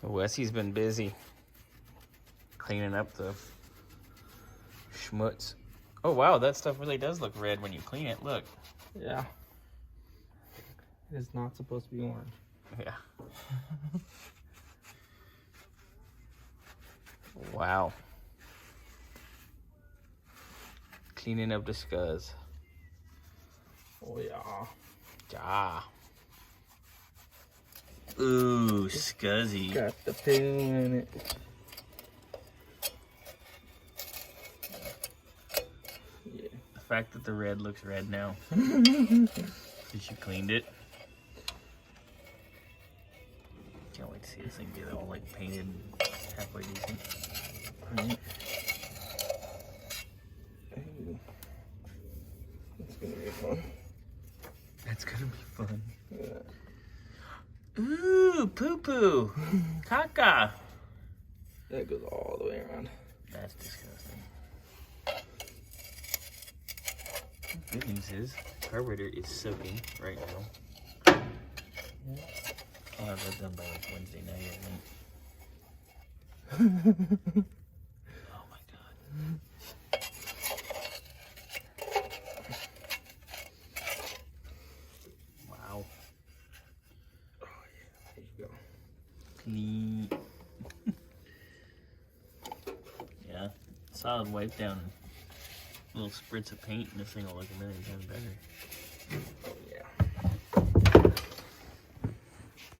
Wessy's been busy cleaning up the schmutz. Oh wow, that stuff really does look red when you clean it. Look. Yeah. It is not supposed to be orange. Yeah. Wow. Cleaning up the scuzz. Oh yeah. Ja. Ooh, scuzzy. Got the poo in it. Yeah. The fact that the red looks red now. Because you cleaned it. Can't wait to see this thing get all like painted and halfway decent. Right. Ooh. That's gonna be fun. That's gonna be fun. Yeah. Ooh, poo-poo. Caca. That goes all the way around. That's disgusting. Good news is, the carburetor is soaking right now. Yeah. I'll have that done by like Wednesday night, I think. Oh my god. Wow. Oh yeah, there you go. Clean. Yeah, solid wipe down. A little spritz of paint and this thing will look a million times better.